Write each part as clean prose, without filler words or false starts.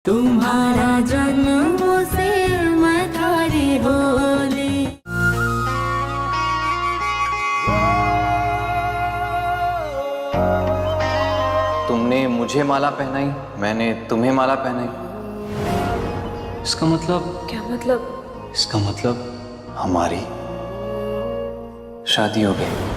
तुम्हारा जन्म से मैं थारी होली। तुमने मुझे माला पहनाई, मैंने तुम्हें माला पहनाई। इसका मतलब? क्या मतलब? इसका मतलब हमारी शादी हो गई।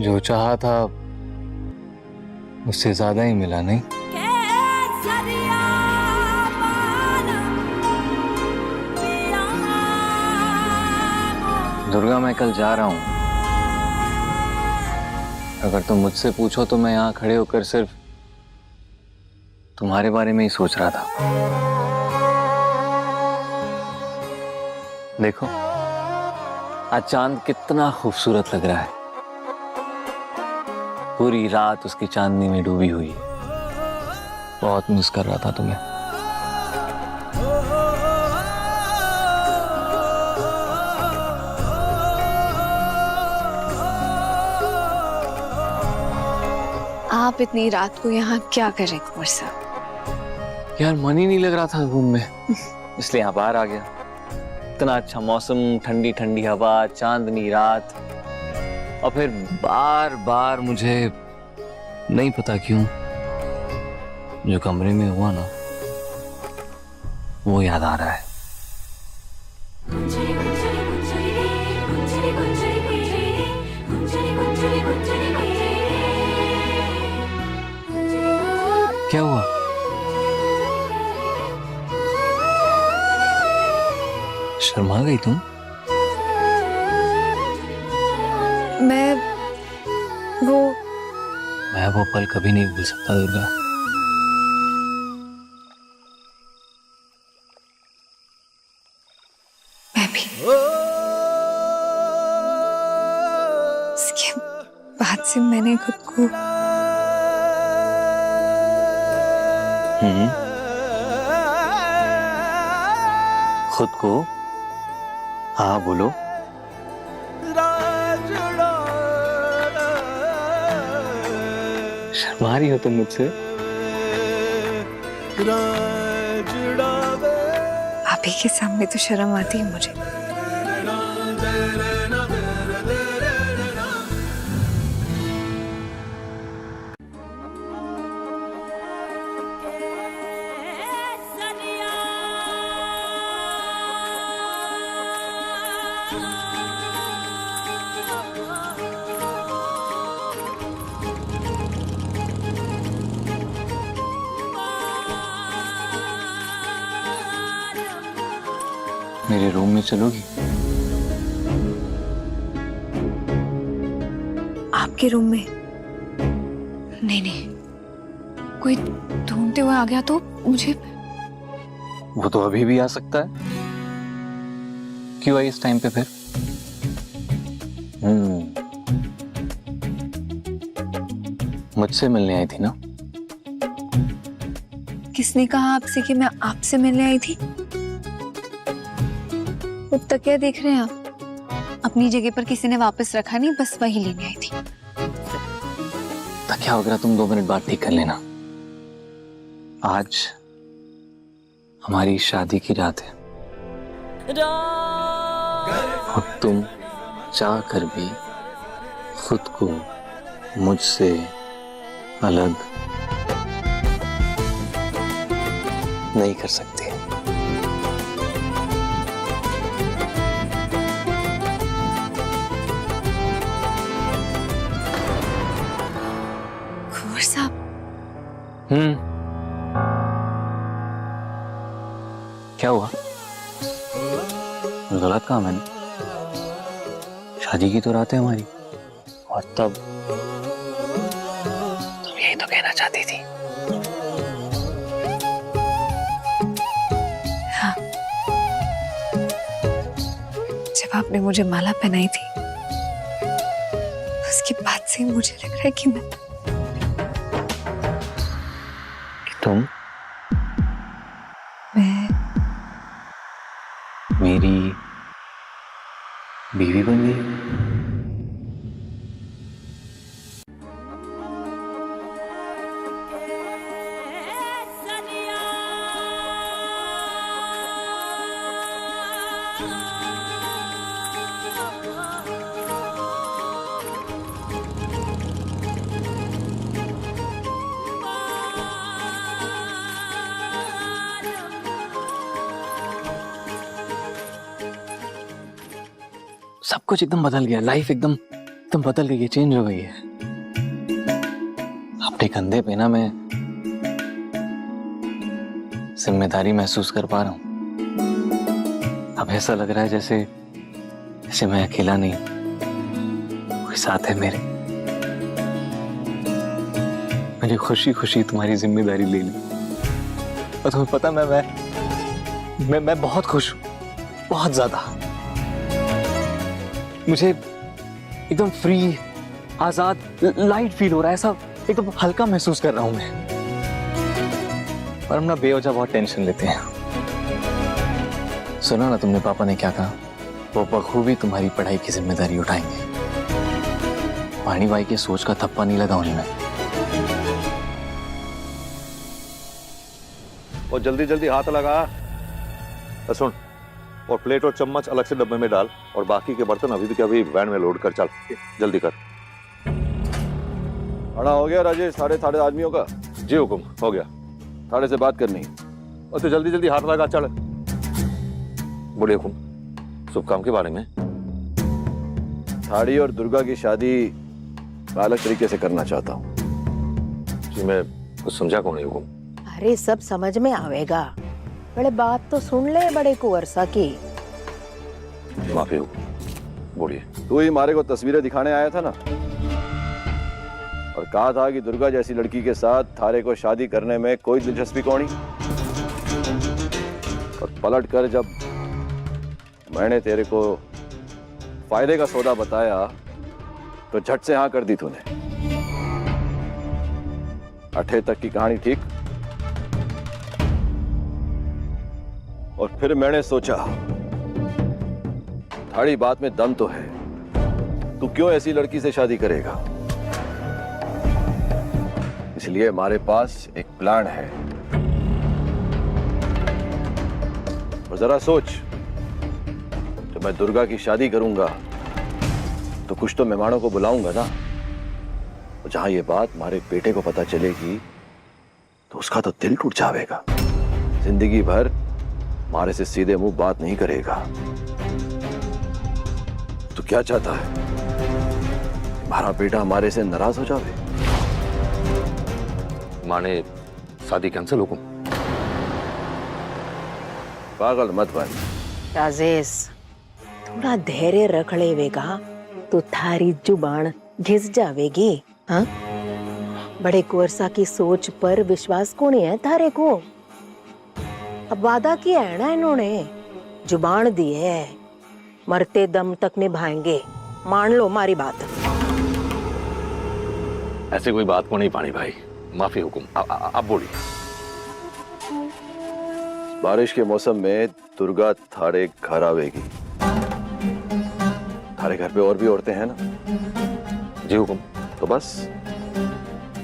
जो चाहा था उससे ज्यादा ही मिला, नहीं? दुर्गा, मैं कल जा रहा हूं। अगर तुम मुझसे पूछो तो मैं यहां खड़े होकर सिर्फ तुम्हारे बारे में ही सोच रहा था। देखो आज चांद कितना खूबसूरत लग रहा है। पूरी रात उसकी चांदनी में डूबी हुई है। बहुत मिस कर रहा था तुम्हें। आप इतनी रात को यहाँ क्या कर रहे कुंवर साहब? यार मन ही नहीं लग रहा था रूम में, इसलिए यहाँ बाहर आ गया। इतना अच्छा मौसम, ठंडी ठंडी हवा, चांदनी रात, और फिर बार बार मुझे नहीं पता क्यों जो कमरे में हुआ ना वो याद आ रहा है। क्या हुआ? शर्मा गई तुम? मैं वो पल कभी नहीं भूल सकता दुर्गा। मैं भी। इसके बाद से मैंने खुद को खुद को? हाँ बोलो। शर्मा रही हो तुम मुझसे? आप ही के सामने तो शर्म आती है मुझे। मेरे रूम में चलोगी? आपके रूम में? नहीं नहीं, कोई ढूंढते हुए आ गया तो मुझे। वो तो अभी भी आ सकता है। क्यों आई इस टाइम पे फिर? मुझसे मिलने आई थी ना? किसने कहा आपसे कि मैं आपसे मिलने आई थी? वो तकिया देख रहे हैं आप? अपनी जगह पर किसी ने वापस रखा नहीं, बस वही लेने आई थी। तकिया वगैरह तुम 2 मिनट बाद ठीक कर लेना। आज हमारी शादी की रात है और तुम चाह कर भी खुद को मुझसे अलग नहीं कर सकते। कुंवर साहब। क्या हुआ? गलत कहा मैंने? शादी की तो रात है हमारी, और तब तुम यही तो कहना चाहती थी। हाँ, जब आपने मुझे माला पहनाई थी उसके बाद से मुझे लग रहा है कि मैं तुम मैं मेरी बीवी बन गई। सब कुछ एकदम बदल गया, लाइफ एकदम एकदम बदल गई है, चेंज हो गई है। अपने कंधे पे ना मैं जिम्मेदारी महसूस कर पा रहा हूं। अब ऐसा लग रहा है जैसे जैसे मैं अकेला नहीं, कोई साथ है मेरे। मैंने खुशी खुशी तुम्हारी जिम्मेदारी ले ली और तुम्हें पता मैं बहुत खुश हूं, बहुत ज्यादा। मुझे एकदम फ्री, आजाद, लाइट फील हो रहा है, ऐसा एकदम हल्का महसूस कर रहा हूं मैं। पर हम ना बेवजह बहुत टेंशन लेते हैं। सुना ना तुमने पापा ने क्या कहा, वो बखूबी तुम्हारी पढ़ाई की जिम्मेदारी उठाएंगे। पानी भाई की सोच का थप्पा नहीं लगा उन्हें। और जल्दी जल्दी हाथ लगा। सुन, और प्लेट और चम्मच अलग से डब्बे में डाल, और बाकी के बर्तन अभी के अभी वैन में लोड कर। चल जल्दी कर। खाना हो गया राजेश? साढ़े आदमियों का? जी हुकुम, हो गया। साढ़े से बात करनी। और तो जल्दी जल्दी हाथ लगा। चल। बड़े हुकुम, शुभ काम के बारे में। थाड़ी और दुर्गा की शादी अलग तरीके से करना चाहता हूँ। जी मैं कुछ समझा कौन है हुकुम? अरे सब समझ में आवेगा। बड़े बात तो सुन ले बड़े कुंवरसा की। माफी हुकुम, बोलिए। तू ही मारे को तस्वीरें दिखाने आया था ना, और कहा था कि दुर्गा जैसी लड़की के साथ थारे को शादी करने में कोई दिलचस्पी कौनी। और पलट कर जब मैंने तेरे को फायदे का सौदा बताया तो झट से हाँ कर दी तूने। अठे तक की कहानी ठीक। और फिर मैंने सोचा थाड़ी बात में दम तो है, तू क्यों ऐसी लड़की से शादी करेगा। इसलिए हमारे पास एक प्लान है। और जरा सोच, जब मैं दुर्गा की शादी करूंगा तो कुछ तो मेहमानों को बुलाऊंगा ना। और जहां ये बात हमारे बेटे को पता चलेगी तो उसका तो दिल टूट जाएगा। जिंदगी भर हमारे से सीधे मुंह बात नहीं करेगा। तो क्या चाहता है, हमारा बेटा हमारे से नाराज हो जावे? माने शादी कैंसिल हुकुम? पागल मत बन राजेश, थोड़ा धैर्य रख लेवेगा तो थारी जुबान घिस जावेगी। हाँ, बड़े कुंवरसा की सोच पर विश्वास कौन है थारे को? अब वादा किया है ना इन्होंने, जुबान दी है, मरते दम तक निभाएंगे। मान लो हमारी बात। ऐसी कोई बात को नहीं पानी भाई, माफी हुकुम। आप बोलिए। बारिश के मौसम में दुर्गा थारे घर आवेगी। थारे घर पे और भी औरतें हैं ना? जी हुकुम। तो बस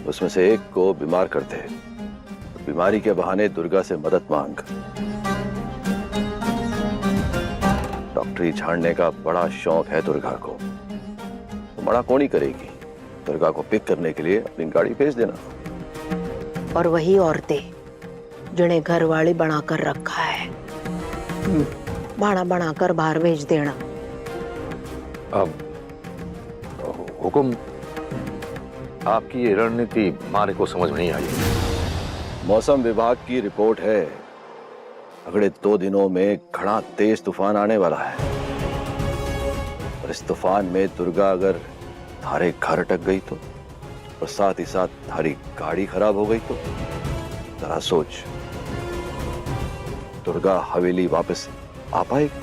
उसमें से एक को बीमार करते हैं। बीमारी के बहाने दुर्गा से मदद मांग। डॉक्टरी झाड़ने का बड़ा शौक है दुर्गा को, तो बड़ा कौन ही करेगी। दुर्गा को पिक करने के लिए अपनी गाड़ी भेज देना। और वही औरतें जिन्हें घर वाली बनाकर रखा है, बाणा बनाकर बाहर भेज देना। अब हुकुम, आपकी ये रणनीति हमारे को समझ में नहीं आई। मौसम विभाग की रिपोर्ट है, अगले 2 दिनों में घना तेज तूफान आने वाला है। और इस तूफान में दुर्गा अगर थारे घर अटक गई तो, और साथ ही साथ थारी गाड़ी खराब हो गई तो जरा सोच, दुर्गा हवेली वापस आ पाएगी?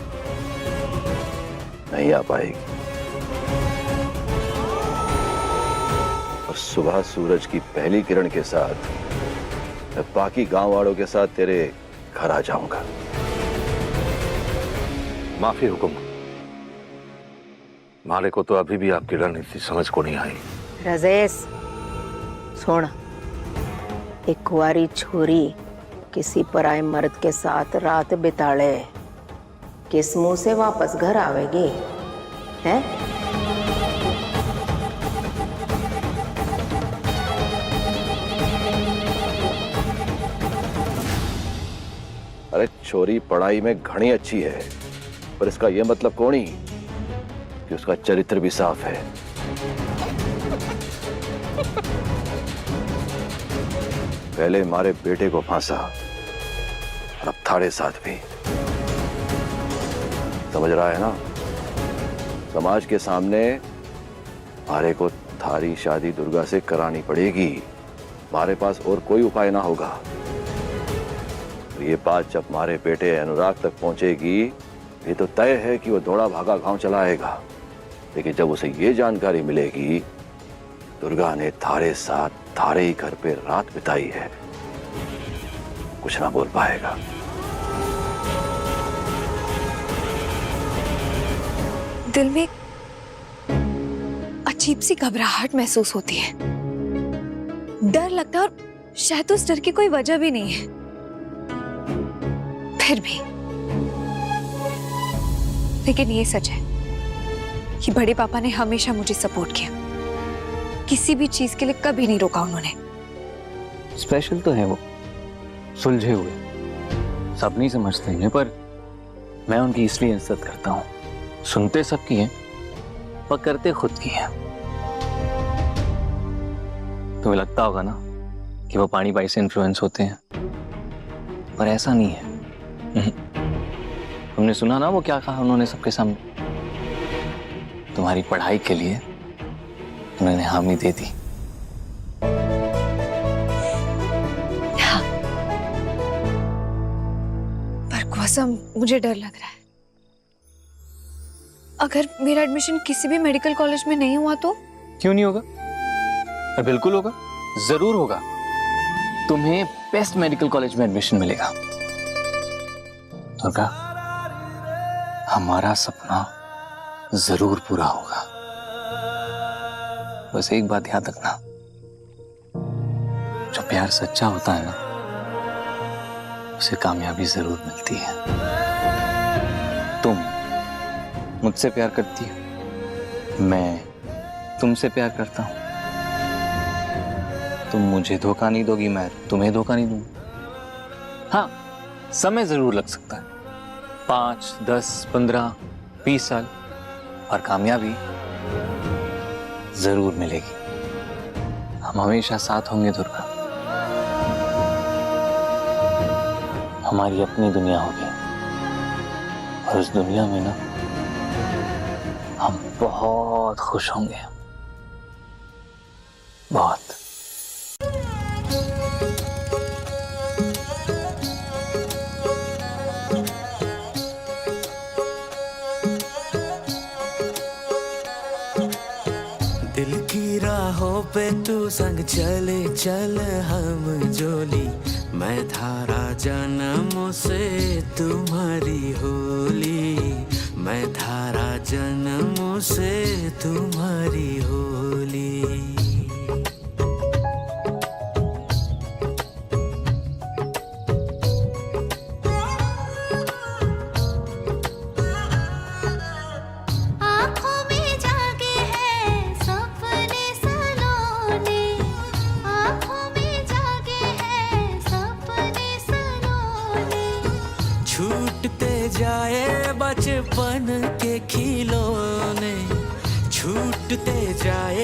नहीं आ पाएगी। और सुबह सूरज की पहली किरण के साथ मैं बाकी गांव वालों के साथ तेरे घर आ जाऊंगा। माफी हुकुम। मारे को तो अभी भी आपकी रणनीति समझ को नहीं आई। रजेश सुन, एक कुंवारी छोरी किसी पराये मर्द के साथ रात बिताड़े, किस मुंह से वापस घर आवेगी? हैं? अरे छोरी पढ़ाई में घनी अच्छी है, पर इसका यह मतलब कौन ही कि उसका चरित्र भी साफ है। पहले हमारे बेटे को फांसा और अब थारे साथ भी। समझ रहा है ना? समाज के सामने मारे को थारी शादी दुर्गा से करानी पड़ेगी। हमारे पास और कोई उपाय ना होगा। ये बात जब हमारे बेटे अनुराग तक पहुंचेगी, ये तो तय है कि वो दौड़ा भागा गांव चला आएगा। लेकिन जब उसे ये जानकारी मिलेगी दुर्गा ने थारे साथ थारे ही घर पे रात बिताई है, कुछ ना बोल पाएगा। दिल में अजीब सी घबराहट महसूस होती है, डर लगता है, और शायद उस डर की कोई वजह भी नहीं है। फिर भी लेकिन ये सच है कि बड़े पापा ने हमेशा मुझे सपोर्ट किया, किसी भी चीज के लिए कभी नहीं रोका उन्होंने। स्पेशल तो है वो, सुलझे हुए, सब नहीं समझते हैं, पर मैं उनकी इसलिए इज्जत करता हूँ। सुनते सबकी हैं पर करते खुद की हैं। तुम्हें लगता होगा ना कि वो पानी बाई से इन्फ्लुएंस होते हैं, पर ऐसा नहीं है। तुमने सुना ना वो क्या कहा उन्होंने सबके सामने? तुम्हारी पढ़ाई के लिए उन्होंने हामी दे दी। हाँ, पर कसम मुझे डर लग रहा है। अगर मेरा एडमिशन किसी भी मेडिकल कॉलेज में नहीं हुआ तो? क्यों नहीं होगा? बिल्कुल होगा, जरूर होगा। तुम्हें बेस्ट मेडिकल कॉलेज में एडमिशन मिलेगा। दुर्गा, हमारा सपना जरूर पूरा होगा। बस एक बात याद रखना, जो प्यार सच्चा होता है ना, उसे कामयाबी जरूर मिलती है। तुम मुझसे प्यार करती हो, मैं तुमसे प्यार करता हूं। तुम मुझे धोखा नहीं दोगी, मैं तुम्हें धोखा नहीं दूंगा। हाँ, समय जरूर लग सकता है, 5, 10, 15, 20 साल, और कामयाबी जरूर मिलेगी। हम हमेशा साथ होंगे दुर्गा। हमारी अपनी दुनिया होगी, और उस दुनिया में ना हम बहुत खुश होंगे, बहुत। दिल की राहों पे तू संग चले चल हम जोली, मैं धारा जन्मों से तुम्हारी होली, मैं धारा जन्मों से तुम्हारी होली। छूटते जाए बचपन के खिलौने, छूटते जाए